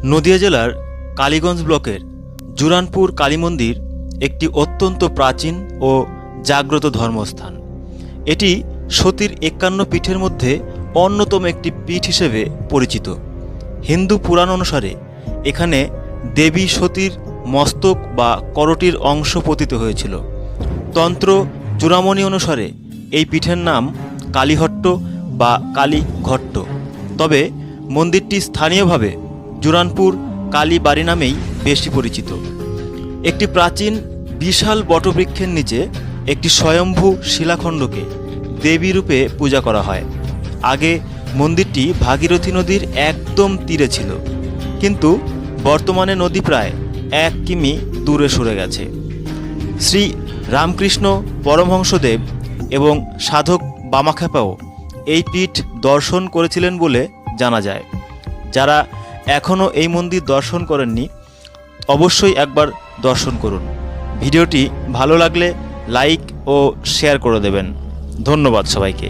নদিয়া জেলার কালীগঞ্জ ব্লকের জুরানপুর কালী মন্দির একটি অত্যন্ত প্রাচীন ও জাগ্রত ধর্মস্থান। এটি সতীর ৫১ পীঠের মধ্যে অন্যতম একটি পীঠ হিসেবে পরিচিত। হিন্দু পুরাণ অনুসারে এখানে দেবী সতীর মস্তক বা করটির অংশ পতিত হয়েছিল। তন্ত্র চূড়ামণি অনুসারে এই পীঠের নাম কালীহট্ট বা কালীঘট্ট। তবে মন্দিরটি স্থানীয়ভাবে জুরানপুর কালী বাড়ি নামেই বেশি পরিচিত। একটি প্রাচীন বিশাল বটবৃক্ষের নিচে একটি স্বয়ম্ভু শিলাখণ্ডকে দেবী রূপে পূজা করা হয়। আগে মন্দিরটি ভাগীরথী নদীর একদম তীরে ছিল, কিন্তু বর্তমানে নদী প্রায় ১ কিমি দূরে সরে গেছে। শ্রী রামকৃষ্ণ পরমহংসদেব এবং সাধক বামাখ্যাপাও এই পীঠ দর্শন করেছিলেন বলে জানা যায়। যারা এখনও এই মন্দির দর্শন করেননি, অবশ্যই একবার দর্শন করুন। ভিডিওটি ভালো লাগলে লাইক ও শেয়ার করে দেবেন। ধন্যবাদ সবাইকে।